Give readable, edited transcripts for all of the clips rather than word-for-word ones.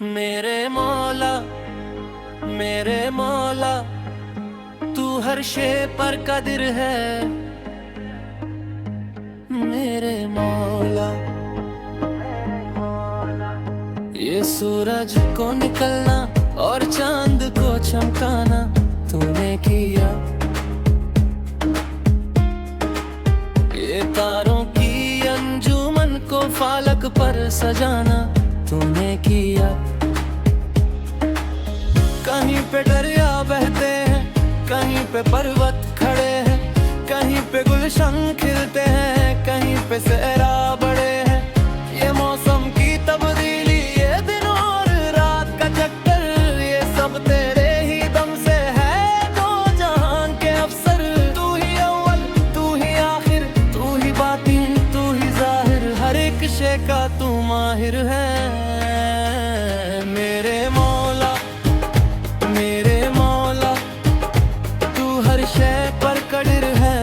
मेरे मौला तू हर शे पर कदर है। मेरे मौला ये सूरज को निकलना और चांद को चमकाना तूने किया। ये तारों की अंजुमन को फालक पर सजाना तूने किया। कहीं पे दरिया बहते हैं, कहीं पे पर्वत खड़े हैं, कहीं पे गुलशन खिलते हैं, कहीं पे सहरा बड़े हैं। ये मौसम की तब्दीली, ये दिन और रात का चक्कर, ये सब तेरे ही दम से है। दो जहां के अफसर तू ही अव्वल तू ही आखिर, तू ही बातिन तू ही जाहिर, हर एक शे का तू माहिर है। मेरे मौला तू हर शे पर कदर है।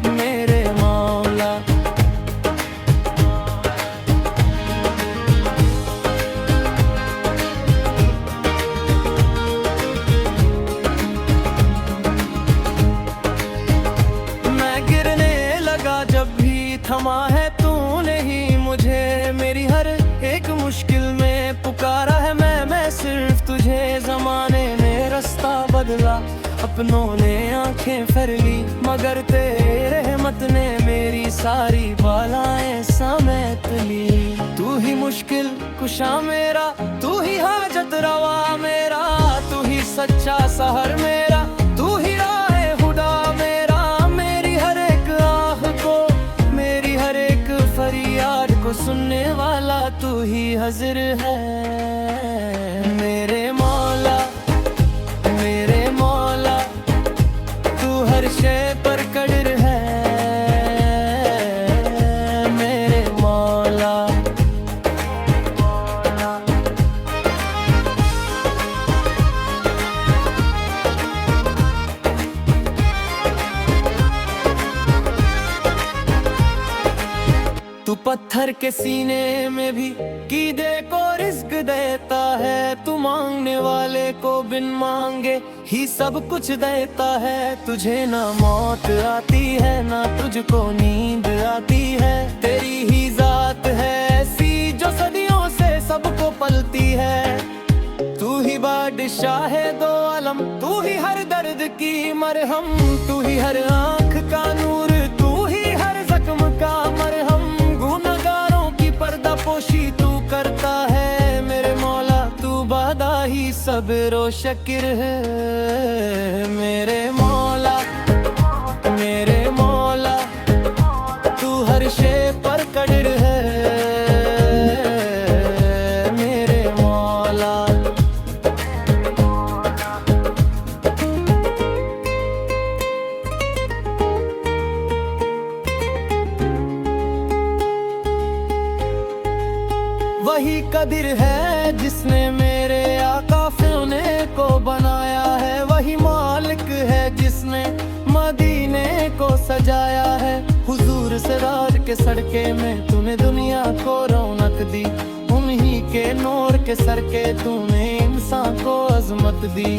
मेरे मौला मैं गिरने लगा जब भी थमा है तूने ही मुझे। मेरी हर एक मुश्किल में पुकारा है मैं सिर्फ तुझे। जमाने ने रास्ता बदला, अपनों ने आंखें फिर ली, मगर तेरे रहमत ने मेरी सारी बालाएं समेट ली। तू ही मुश्किल कुशा मेरा, तू ही हाजत रवा मेरा, तू ही सच्चा सहर मेरा, तू ही राहे हुदा मेरा। मेरी हर एक आह को, मेरी हर एक फरियाद को सुनने वाला तू ही हाजिर है। मेरे मौला तू हर शे पर कदर है। मेरे मौला तू पत्थर के सीने में भी कीदे को रिज़्क देता है। तू मांगने वाले को बिन मांगे ही सब कुछ देता है। तुझे ना मौत आती है ना तुझको नींद आती है। तेरी ही जात है ऐसी जो सदियों से सबको पलती है। तू ही बादशाह है दो आलम, तू ही हर दर्द की मरहम, तू ही हर आँख का नूर, तू ही हर जख्म का मरहम। गुनहगारों की पर्दा पोशी तू करता है। मेरे मौला तू बादा ही सब्र शकीर है। मेरे मौला तू हर शे पर कदर है। मेरे मौला वही कदर है जिसने मेरे आका फिरौने को बनाया है। वही मालिक है जिसने मदीने को सजाया है। हुजूर सिराज के सड़के में तूने दुनिया को रौनक दी। उन्हीं के नूर के सर के तूने इंसान को अजमत दी।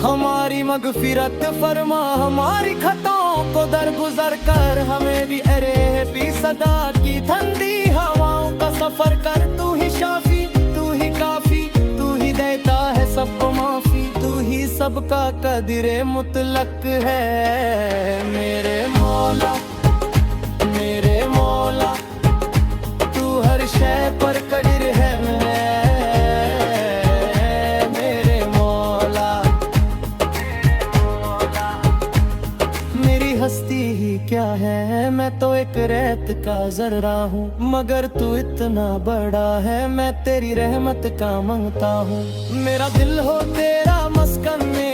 हमारी मगफिरत फरमा, हमारी खताओं को दरगुजर कर, हमें भी अरे भी सदा की ठंडी हवाओं का सफर कर। तू ही शाफी तू ही काफी, तू ही देता है सबको माफी, तू ही सबका कदरे मुतलक है। मेरे मौला तू हर शे पर कदर है। मेरे मौला मेरी हस्ती ही क्या है, मैं तो एक रेत का जर्रा हूँ, मगर तू इतना बड़ा है। मैं तेरी रहमत का मांगता हूँ। मेरा दिल हो तेरा मस्कन में